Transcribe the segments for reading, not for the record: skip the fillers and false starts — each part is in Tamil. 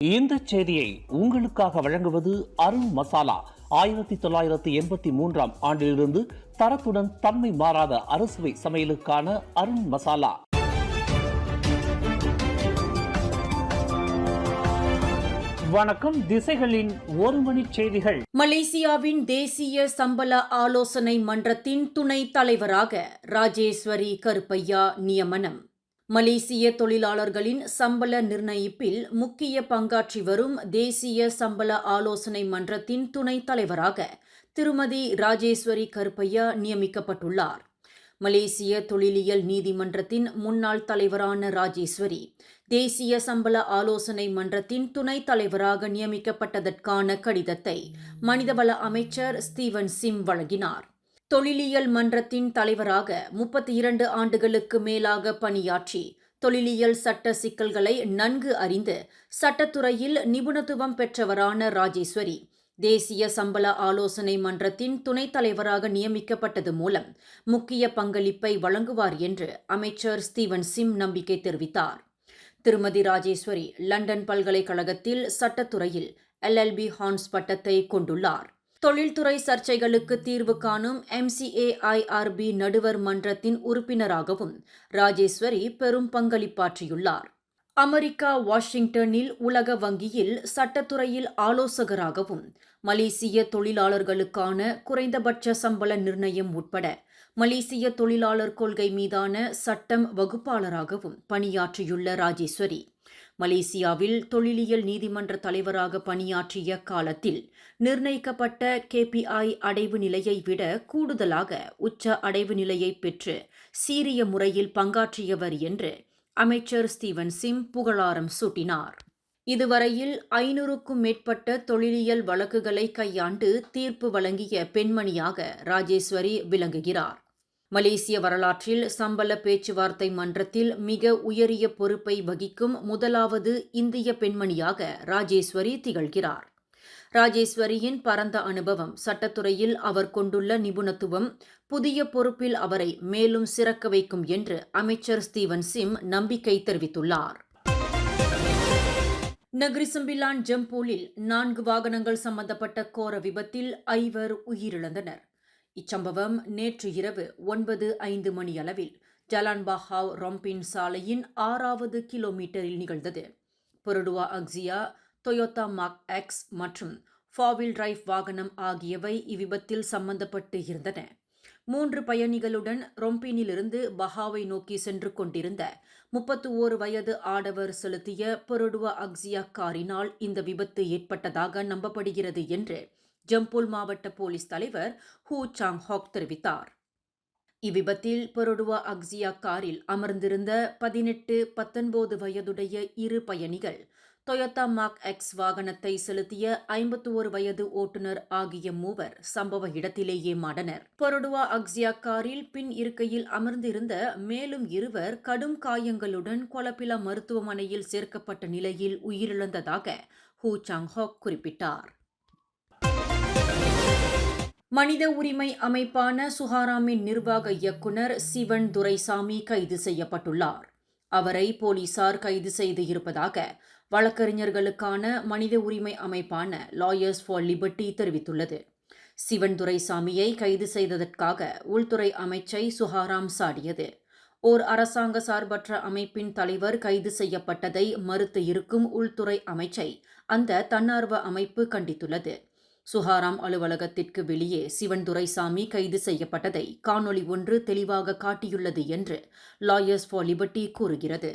இந்த செய்தியை உங்களுக்காக வழங்குவது அருண் மசாலா. 1983 ஆண்டிலிருந்து தரத்துடன் தன்மை மாறாத அறுசுவை சமையலுக்கான அருண் மசாலா. வணக்கம். திசைகளின் ஒரு மணி செய்திகள். மலேசியாவின் தேசிய சம்பள ஆலோசனை மன்றத்தின் துணைத் தலைவராக ராஜேஸ்வரி கருப்பையா நியமனம். மலேசிய தொழிலாளர்களின் சம்பள நிர்ணயிப்பில் முக்கிய பங்காற்றி வரும் தேசிய சம்பள ஆலோசனை மன்றத்தின் துணைத் தலைவராக திருமதி ராஜேஸ்வரி கருப்பையா நியமிக்கப்பட்டுள்ளார். மலேசிய தொழிலியல் நீதிமன்றத்தின் முன்னாள் தலைவரான ராஜேஸ்வரி தேசிய சம்பள ஆலோசனை மன்றத்தின் துணைத் தலைவராக நியமிக்கப்பட்டதற்கான கடிதத்தை மனிதவள அமைச்சர் ஸ்டீவன் சிம் வழங்கினார். தொழிலியல் மன்றத்தின் தலைவராக 32 ஆண்டுகளுக்கு மேலாக பணியாற்றி தொழிலியல் சட்ட சிக்கல்களை நன்கு அறிந்து சட்டத்துறையில் நிபுணத்துவம் பெற்றவரான ராஜேஸ்வரி தேசிய சம்பள ஆலோசனை மன்றத்தின் துணைத் தலைவராக நியமிக்கப்பட்டது மூலம் முக்கிய பங்களிப்பை வழங்குவார் என்று அமைச்சர் ஸ்டீவன் சிம் நம்பிக்கை தெரிவித்தார். திருமதி ராஜேஸ்வரி லண்டன் பல்கலைக்கழகத்தில் சட்டத்துறையில் LLB ஹான்ஸ் பட்டத்தை கொண்டுள்ளார். தொழில்துறை சர்ச்சைகளுக்கு தீர்வு காணும் MCAIRB நடுவர் மன்றத்தின் உறுப்பினராகவும் ராஜேஸ்வரி பெரும் பங்களிப்பாற்றியுள்ளார். அமெரிக்கா வாஷிங்டனில் உலக வங்கியில் சட்டத்துறையில் ஆலோசகராகவும் மலேசிய தொழிலாளர்களுக்கான குறைந்தபட்ச சம்பள நிர்ணயம் உட்பட மலேசிய தொழிலாளர் கொள்கை மீதான சட்டம் வகுப்பாளராகவும் பணியாற்றியுள்ள ராஜேஸ்வரி மலேசியாவில் தொழிலியல் நீதிமன்ற தலைவராக பணியாற்றிய காலத்தில் நிர்ணயிக்கப்பட்ட KPI அடைவு நிலையை விட கூடுதலாக உச்ச அடைவு நிலையை பெற்று சீரிய முறையில் பங்காற்றியவர் என்று அமைச்சர் ஸ்டீவன் சிம் புகழாரம் சூட்டினார். இதுவரையில் 500க்கும் மேற்பட்ட தொழிலியல் வழக்குகளை கையாண்டு தீர்ப்பு வழங்கிய பெண்மணியாக ராஜேஸ்வரி விளங்குகிறார். மலேசிய வரலாற்றில் சம்பள பேச்சுவார்த்தை மன்றத்தில் மிக உயரிய பொறுப்பை வகிக்கும் முதலாவது இந்திய பெண்மணியாக ராஜேஸ்வரி திகழ்கிறார். ராஜேஸ்வரியின் பரந்த அனுபவம், சட்டத்துறையில் அவர் கொண்டுள்ள நிபுணத்துவம் புதிய பொறுப்பில் அவரை மேலும் சிறக்க வைக்கும் என்று அமைச்சர் ஸ்டீவன் சிம் நம்பிக்கை தெரிவித்துள்ளார். நகரி செம்பிலான் ஜம்பூலில் 4 வாகனங்கள் சம்பந்தப்பட்ட கோர விபத்தில் 5 உயிரிழந்தனர். இச்சம்பவம் நேற்று இரவு 9:05 மணியளவில் ஜலான் பஹாவ் ரொம்பின் சாலையின் 6வது கிலோமீட்டரில் நிகழ்ந்தது. பொருடுவா அக்ஸியா, டொயோட்டா மார்க் எக்ஸ் மற்றும் 4-wheel டிரைவ் வாகனம் ஆகியவை இவ்விபத்தில் சம்பந்தப்பட்டு இருந்தன. 3 பயணிகளுடன் ரொம்பினிலிருந்து பஹாவை நோக்கி சென்று கொண்டிருந்த 31 வயது ஆடவர் செலுத்திய பொருடுவா அக்ஸியா காரினால் இந்த விபத்து ஏற்பட்டதாக நம்பப்படுகிறது என்று ஜம்பூல் மாவட்ட போலீஸ் தலைவர் ஹூ சாங் ஹாக் தெரிவித்தார். இவ்விபத்தில் பொருடுவா அக்ஸியா காரில் அமர்ந்திருந்த 18, 19 வயதுடைய 2 பயணிகள், டொயோட்டா மார்க் எக்ஸ் வாகனத்தை செலுத்திய 51 வயது ஓட்டுநர் ஆகிய 3 சம்பவ இடத்திலேயே மாண்டனர். பொருடுவா அக்ஸியா காரில் பின் இருக்கையில் அமர்ந்திருந்த மேலும் 2 கடும் காயங்களுடன் கொலப்பிலா மருத்துவமனையில் சேர்க்கப்பட்ட நிலையில் உயிரிழந்ததாக ஹூ சாங் ஹாக் குறிப்பிட்டார். மனித உரிமை அமைப்பான சுஹாராமின் நிர்வாக இயக்குனர் சிவன் துரைசாமி கைது செய்யப்பட்டுள்ளார். அவரை போலீசார் கைது செய்து இருப்பதாக வழக்கறிஞர்களுக்கான மனித உரிமை அமைப்பான லாயர்ஸ் ஃபார் லிபர்ட்டி தெரிவித்துள்ளது. சிவன் துரைசாமியை கைது செய்ததற்காக உள்துறை அமைச்சை சுஹாராம் சாடியது. ஓர் அரசாங்க சார்பற்ற அமைப்பின் தலைவர் கைது செய்யப்பட்டதை மறுத்து இருக்கும் உள்துறை அமைச்சை அந்த தன்னார்வ அமைப்பு கண்டித்துள்ளது. சுஹாராம் அலுவலகத்திற்கு வெளியே சிவன் துரைசாமி கைது செய்யப்பட்டதை காணொளி ஒன்று தெளிவாக காட்டியுள்ளது என்று லாயர்ஸ் ஃபார் லிபர்ட்டி கூறுகிறது.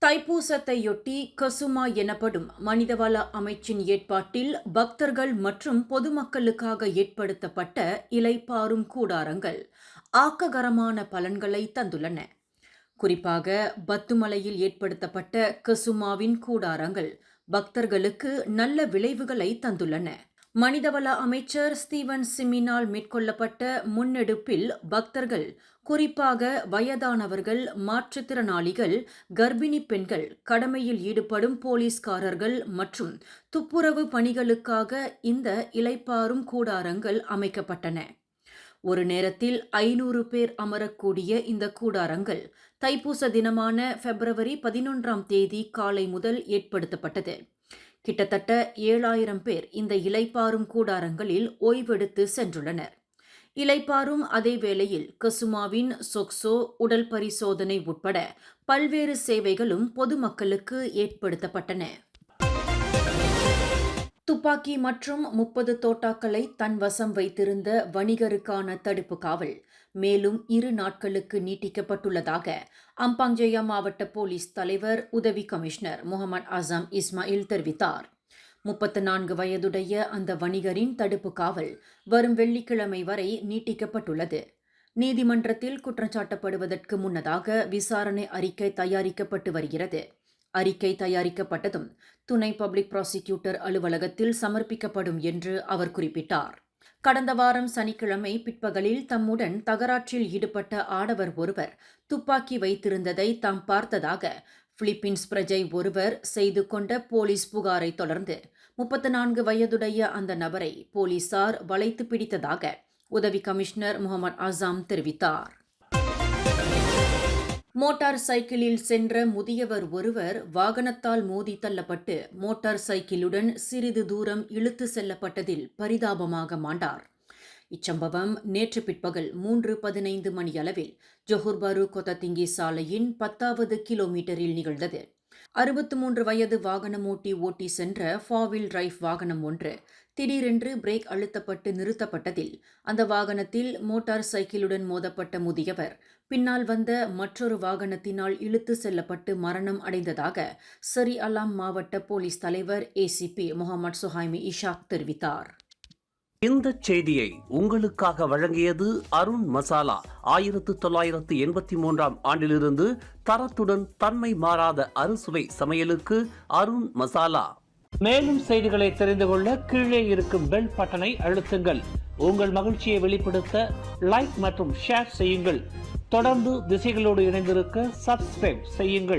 தைப்பூசத்தையொட்டி கசுமா எனப்படும் மனிதவள அமைச்சின் ஏற்பாட்டில் பக்தர்கள் மற்றும் பொதுமக்களுக்காக ஏற்படுத்தப்பட்ட இலைப்பாரும் கூடாரங்கள் ஆக்ககரமான பலன்களை தந்துள்ளன. குறிப்பாக பத்துமலையில் ஏற்படுத்தப்பட்ட கசுமாவின் கூடாரங்கள் பக்தர்களுக்கு நல்ல விளைவுகளை தந்துள்ளன. மனிதவள அமைச்சர் ஸ்டீவன் சிம்மினால் மேற்கொள்ளப்பட்ட முன்னெடுப்பில் பக்தர்கள், குறிப்பாக வயதானவர்கள், மாற்றுத்திறனாளிகள், கர்ப்பிணி பெண்கள், கடமையில் ஈடுபடும் போலீஸ்காரர்கள் மற்றும் துப்புரவு பணிகளுக்காக இந்த இலைப்பாரும் கூடாரங்கள் அமைக்கப்பட்டன. ஒரு நேரத்தில் 500 பேர் அமரக்கூடிய இந்த கூடாரங்கள் தைப்பூச தினமான பிப்ரவரி 11ஆம் தேதி காலை முதல் ஏற்படுத்தப்பட்டது. கிட்டத்தட்ட 7000 பேர் இந்த இளைப்பாறும் கூடாரங்களில் ஓய்வெடுத்து சென்றுள்ளனர். இளைப்பாறும் அதே வேளையில் கசுமாவின் சொக்சோ உடல் பரிசோதனை உட்பட பல்வேறு சேவைகளும் பொதுமக்களுக்கு ஏற்படுத்தப்பட்டன. துப்பாக்கி மற்றும் 30 தோட்டாக்களை தன் வசம் வைத்திருந்த வணிகருக்கான தடுப்பு காவல் மேலும் 2 நாட்களுக்கு நீட்டிக்கப்பட்டுள்ளதாக அம்பாங்ஜயா மாவட்ட போலீஸ் தலைவர் உதவி கமிஷனர் முகமது ஆசம் இஸ்மாயில் தெரிவித்தார். 34 வயதுடைய அந்த வணிகரின் தடுப்பு காவல் வரும் வெள்ளிக்கிழமை வரை நீட்டிக்கப்பட்டுள்ளது. நீதிமன்றத்தில் குற்றஞ்சாட்டப்படுவதற்கு முன்னதாக விசாரணை அறிக்கை தயாரிக்கப்பட்டு வருகிறது. அறிக்கை தயாரிக்கப்பட்டதும் துணை பப்ளிக் ப்ராசிக்யூட்டர் அலுவலகத்தில் சமர்ப்பிக்கப்படும் என்று அவர் குறிப்பிட்டார். கடந்த வாரம் சனிக்கிழமை பிற்பகலில் தம்முடன் தகராற்றில் ஈடுபட்ட ஆடவர் ஒருவர் துப்பாக்கி வைத்திருந்ததை தாம் பார்த்ததாக பிலிப்பீன்ஸ் பிரஜை ஒருவர் செய்து கொண்ட போலீஸ் புகாரை தொடர்ந்து 34 வயதுடைய அந்த நபரை போலீசார் வளைத்து பிடித்ததாக உதவி கமிஷனர் முகமது ஆசம் தெரிவித்தார். மோட்டார் சைக்கிளில் சென்ற முதியவர் ஒருவர் வாகனத்தால் மோதி தள்ளப்பட்டு மோட்டார் சைக்கிளுடன் சிறிது தூரம் இழுத்து செல்லப்பட்டதில் பரிதாபமாக மாண்டார். இச்சம்பவம் நேற்று பிற்பகல் 3:15 மணியளவில் ஜொஹர் பாரு கொத்ததிங்கி சாலையின் 10வது கிலோமீட்டரில் நிகழ்ந்தது. 63 வயது வாகனமோட்டி ஓட்டி சென்ற 4-wheel டிரைவ் வாகனம் ஒன்று திடீரென்று பிரேக் அழுத்தப்பட்டு நிறுத்தப்பட்டதில் அந்த வாகனத்தில் மோட்டார் சைக்கிளுடன் மோதப்பட்ட முதியவர் பின்னால் வந்த மற்றொரு வாகனத்தினால் இழுத்து செல்லப்பட்டு மரணம் அடைந்ததாக சரி அலாம் மாவட்ட போலீஸ் தலைவர் ஏசிபி முகமது சுஹைமி இஷாக் தெரிவித்தார். இந்த செய்தியை உங்களுக்காக வழங்கியது அருண் மசாலா. 1983ஆம் ஆண்டிலிருந்து தரத்துடன் தன்மை மாறாத அறுசுவை சமையலுக்கு அருண் மசாலா. மேலும் செய்திகளை தெரிந்து கொள்ள கீழே இருக்கும் பெல் பட்டனை அழுத்துங்கள். உங்கள் மகிழ்ச்சியை வெளிப்படுத்த லைக் மற்றும் ஷேர் செய்யுங்கள். தொடர்ந்து திசைகளோடு இணைந்திருக்க சப்ஸ்கிரைப் செய்யுங்கள்.